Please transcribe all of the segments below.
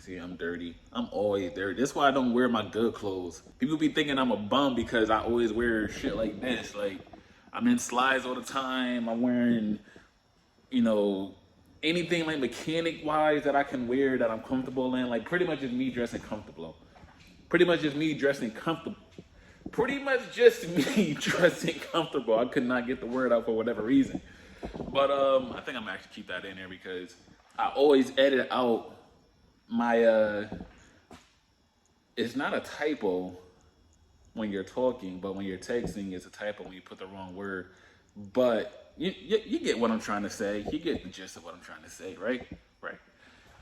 See, I'm dirty. I'm always dirty. That's why I don't wear my good clothes. People be thinking I'm a bum because I always wear shit like this. Like, I'm in slides all the time. I'm wearing, you know, anything like mechanic wise that I can wear that I'm comfortable in. Like, pretty much just me dressing comfortable. Pretty much just me dressing comfortable. Pretty much just me dressing comfortable. I could not get the word out for whatever reason. But I think I'm gonna actually keep that in there because I always edit out my it's not a typo when you're talking, but when you're texting, it's a typo when you put the wrong word. But you get what I'm trying to say. You get the gist of what I'm trying to say, right? Right.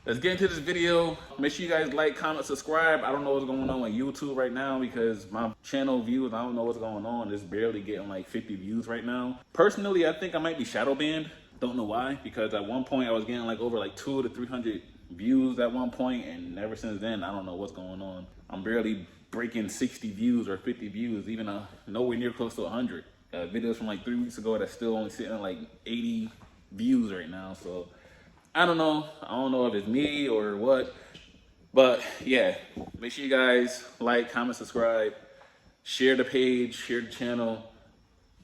Let's get into this video. Make sure you guys like, comment, subscribe. I don't know what's going on with YouTube right now because my channel views, I don't know what's going on. It's barely getting like 50 views right now. Personally, I think I might be shadow banned. Don't know why, because at one point I was getting like over like 200 to 300 views at one point, and ever since then, I don't know what's going on. I'm barely breaking 60 views or 50 views, even nowhere near close to 100. Videos from like 3 weeks ago that's still only sitting at like 80 views right now, so I don't know. I don't know if it's me or what, but yeah, make sure you guys like, comment, subscribe, share the page, share the channel,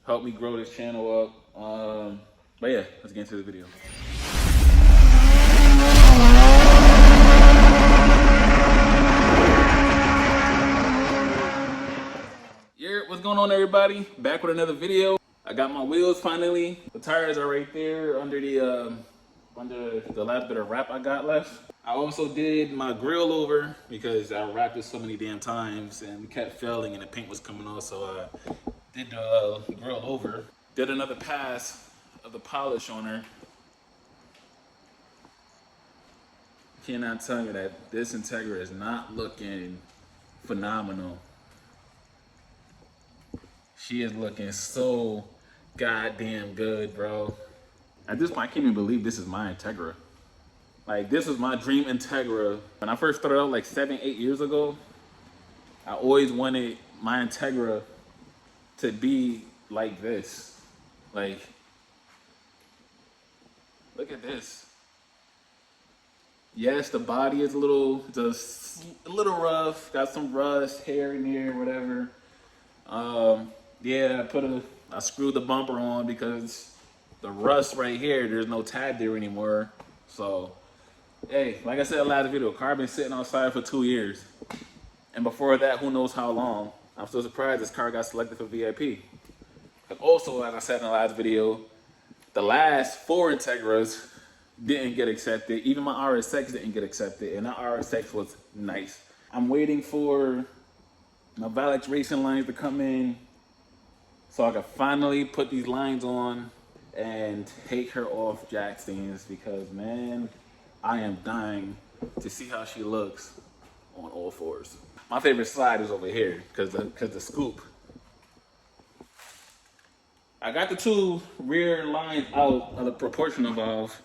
help me grow this channel up. But yeah, let's get into the video. Yeah, what's going on, everybody? Back with another video. I got my wheels finally. The tires are right there under the last bit of wrap I got left. I also did my grill over because I wrapped it so many damn times and we kept failing and the paint was coming off, so I did the grill over. Did another pass of the polish on her. Cannot tell you that this Integra is not looking phenomenal. She is looking so goddamn good, bro. At this point, I can't even believe this is my Integra. Like, this was my dream Integra. When I first started out like 7, 8 years ago, I always wanted my Integra to be like this. Like, look at this. Yes, the body is a little rough. Got some rust, hair in here, whatever. Yeah, I screwed the bumper on because the rust right here, there's no tab there anymore. So, hey, like I said in the last video, car been sitting outside for 2 years. And before that, who knows how long. I'm still surprised this car got selected for VIP. And also, like I said in the last video, the last 4 Integras didn't get accepted. Even my RSX didn't get accepted, and that RSX was nice. I'm waiting for my Valex racing lines to come in so I can finally put these lines on and take her off jack stands because, man, I am dying to see how she looks on all fours. My favorite slide is over here because the scoop. I got the 2 rear lines out of the proportional valve.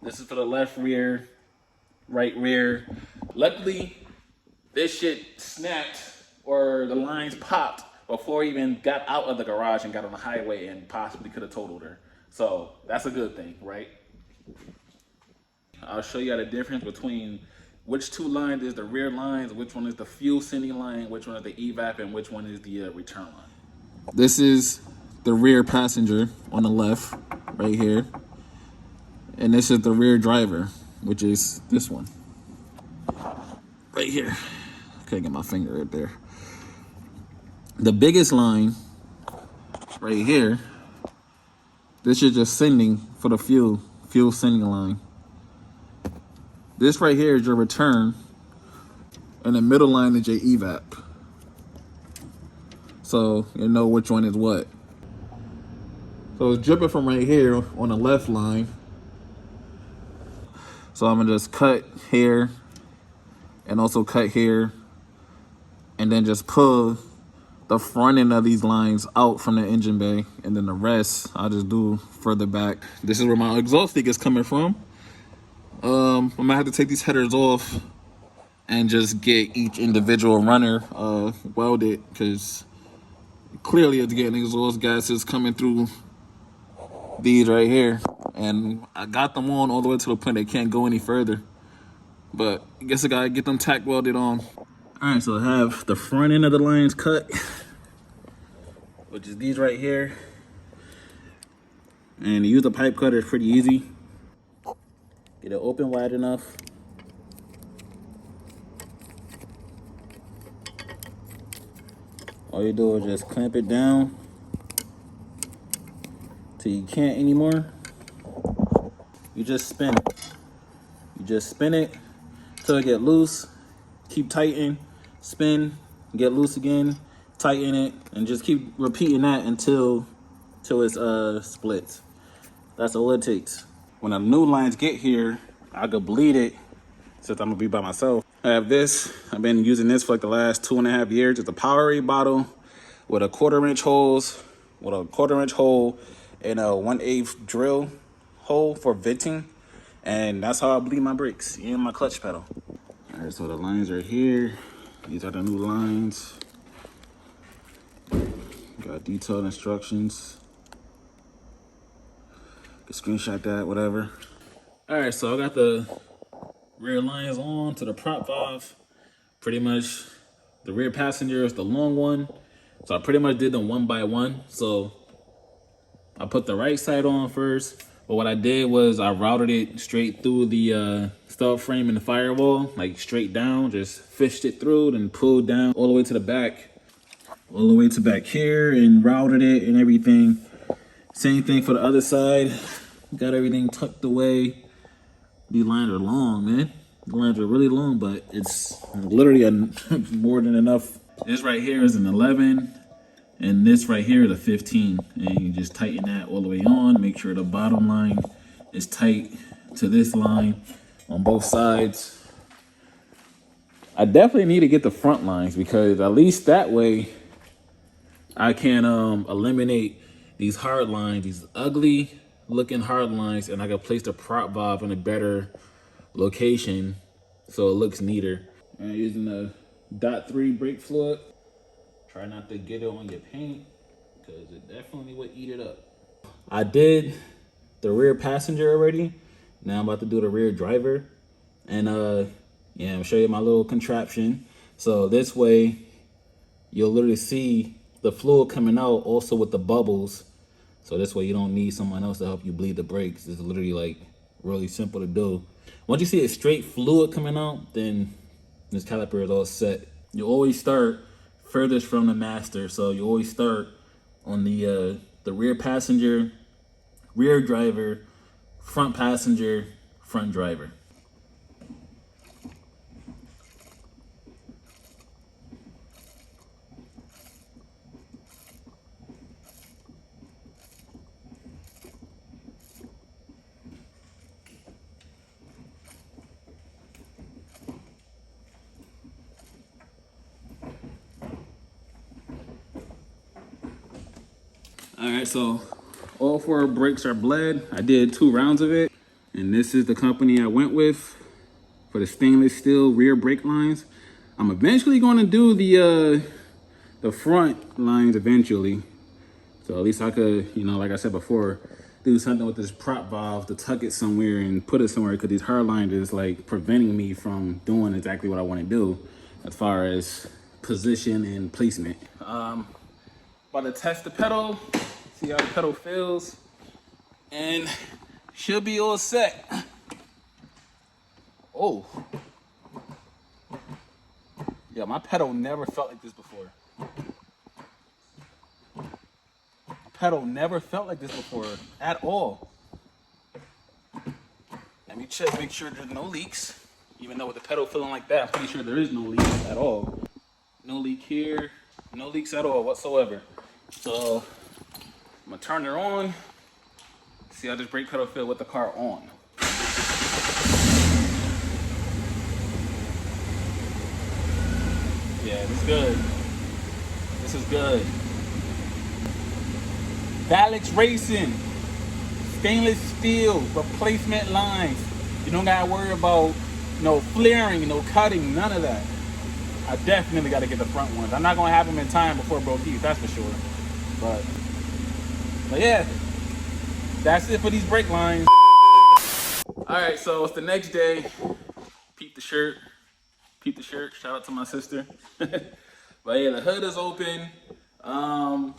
This is for the left rear, right rear. Luckily, this shit snapped or the lines popped before I even got out of the garage and got on the highway and possibly could have totaled her. So that's a good thing, right? I'll show you the difference between which 2 lines is the rear lines, which one is the fuel sending line, which one is the evap, and which one is the return line. This is the rear passenger on the left, right here. And this is the rear driver, which is this one. Right here. Can't get my finger right there. The biggest line, right here, this is just sending for the fuel sending line. This right here is your return, and the middle line is your evap. So you know which one is what. So it's dripping from right here on the left line. So I'm gonna just cut here and also cut here and then just pull the front end of these lines out from the engine bay, and then the rest I'll just do further back. This is where my exhaust leak is coming from. I'm gonna have to take these headers off and just get each individual runner welded because clearly it's getting exhaust gases coming through these right here, and I got them on all the way to the point they can't go any further. But I guess I gotta get them tack welded on. All right, so I have the front end of the lines cut, which is these right here. And to use the pipe cutter is pretty easy. Get it open wide enough. All you do is just clamp it down till you can't anymore. You just spin it. You just spin it till it get loose. Keep tightening, spin, get loose again, tighten it, and just keep repeating that until it's splits. That's all it takes. When the new lines get here, I could bleed it since I'm gonna be by myself. I have this. I've been using this for like the last 2.5 years. It's a Powerade bottle with a 1/4-inch holes, with a 1/4-inch hole and a 1/8 drill hole for venting. And that's how I bleed my brakes and my clutch pedal. All right, so the lines are here. These are the new lines. Got detailed instructions. You can screenshot that, whatever. All right, so I got the rear lines on to the prop valve. Pretty much the rear passenger is the long one. So I pretty much did them one by one. So I put the right side on first. But what I did was I routed it straight through the stub frame and the firewall, like straight down, just fished it through, then pulled down all the way to the back, all the way to back here, and routed it and everything. Same thing for the other side. Got everything tucked away. These lines are long, man. The lines are really long, but it's literally more than enough. This right here is an 11. And this right here is a 15, and you just tighten that all the way on. Make sure the bottom line is tight to this line on both sides. I definitely need to get the front lines because at least that way I can eliminate these hard lines, these ugly looking hard lines, and I can place the prop valve in a better location so it looks neater. I'm using the .3 brake fluid. Try not to get it on your paint because it definitely would eat it up. I did the rear passenger already. Now I'm about to do the rear driver. And yeah, I'll show you my little contraption. So this way you'll literally see the fluid coming out also with the bubbles. So this way you don't need someone else to help you bleed the brakes. It's literally like really simple to do. Once you see a straight fluid coming out, then this caliper is all set. You always start furthest from the master, so you always start on the rear passenger, rear driver, front passenger, front driver. All right, so all 4 brakes are bled. I did 2 rounds of it. And this is the company I went with for the stainless steel rear brake lines. I'm eventually gonna do the front lines eventually. So at least I could, you know, like I said before, do something with this prop valve to tuck it somewhere and put it somewhere because these hard lines is like preventing me from doing exactly what I wanna do as far as position and placement. About to test the pedal, see how the pedal feels, and should be all set. Oh. Yeah, my pedal never felt like this before. Pedal never felt like this before at all. Let me check, make sure there's no leaks. Even though with the pedal feeling like that, I'm pretty sure there is no leaks at all. No leak here, no leaks at all whatsoever. So I'm gonna turn her on, see how this brake pedal feel with the car on. Yeah, this is good. This is good. Valix Racing, stainless steel replacement lines. You don't gotta worry about no flaring, no cutting, none of that. I definitely gotta get the front ones. I'm not gonna have them in time before Bro Keith, that's for sure. But yeah, that's it for these brake lines. All right, so it's the next day. Peep the shirt. Peep the shirt. Shout out to my sister. But yeah, the hood is open. I'm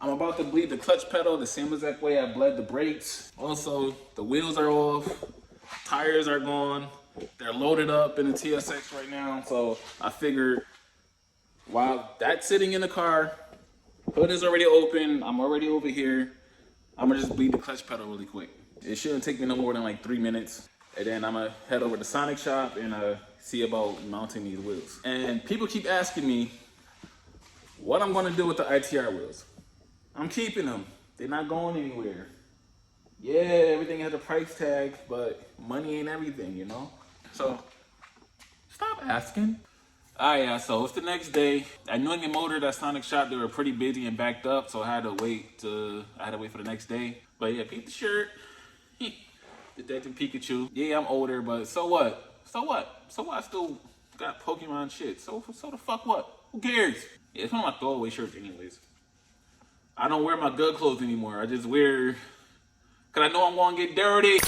about to bleed the clutch pedal the same exact way I bled the brakes. Also, the wheels are off. Tires are gone. They're loaded up in the TSX right now. So I figured while that's sitting in the car, hood is already open. I'm already over here. I'm gonna just bleed the clutch pedal really quick. It shouldn't take me no more than like 3 minutes. And then I'm gonna head over to Sonic Shop and see about mounting these wheels. And people keep asking me what I'm gonna do with the ITR wheels. I'm keeping them. They're not going anywhere. Yeah, everything has a price tag, but money ain't everything, you know? So, stop asking. All right, yeah, so it's the next day. At New England Motor, that Sonic Shop, they were pretty busy and backed up, so I had to wait for the next day. But yeah, peep the shirt. Detective Pikachu. Yeah, I'm older, but so what? So what? So what? I still got Pokemon shit. So the fuck what? Who cares? Yeah, it's one of my throwaway shirts anyways. I don't wear my good clothes anymore. I just wear, cause I know I'm gonna get dirty.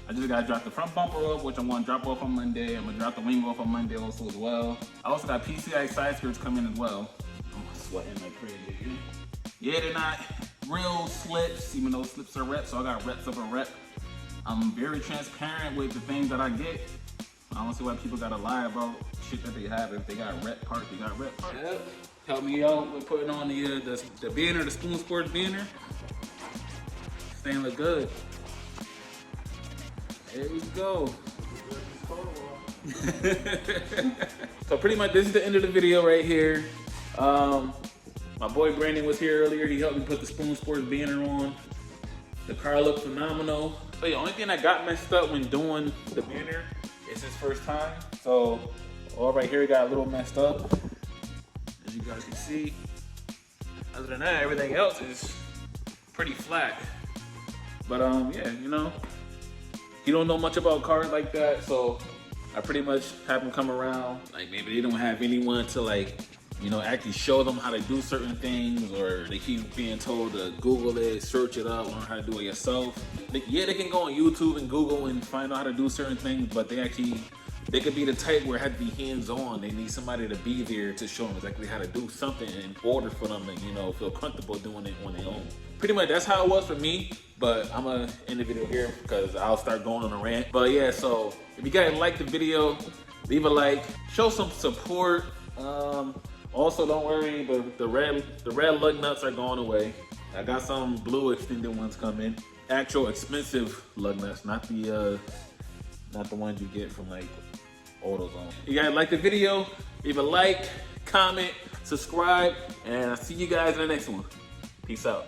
I just gotta drop the front bumper off, which I'm gonna drop off on Monday. I'm gonna drop the wing off on Monday also as well. I also got PCI side skirts coming as well. I'm sweating like crazy. Yeah, they're not real slips, even though slips are reps, so I got reps over rep. I'm very transparent with the things that I get. I don't see why people gotta lie about shit that they have. If they got rep parts, they got rep parts. Yep. Help me out with putting on the banner, the Spoon Sports banner. Thing look good. There we go. So pretty much this is the end of the video right here. My boy Brandon was here earlier. He helped me put the Spoon Sports banner on. The car looked phenomenal. So the only thing that got messed up when doing the banner is his first time. So all right here got a little messed up, as you guys can see. Other than that, everything else is pretty flat. But yeah, you know, he don't know much about cars like that, so I pretty much have him come around. Like maybe they don't have anyone to like, you know, actually show them how to do certain things, or they keep being told to Google it, search it up, learn how to do it yourself. Yeah, they can go on YouTube and Google and find out how to do certain things, but they could be the type where it had to be hands-on. They need somebody to be there to show them exactly how to do something in order for them to, you know, feel comfortable doing it on their own. Pretty much that's how it was for me, but I'm gonna end the video here because I'll start going on a rant. But yeah, so if you guys like the video, leave a like, show some support. Also, don't worry, the red lug nuts are going away. I got some blue extended ones coming. Actual expensive lug nuts, not the ones you get from like AutoZone. If you guys like the video, leave a like, comment, subscribe, and I'll see you guys in the next one. Peace out.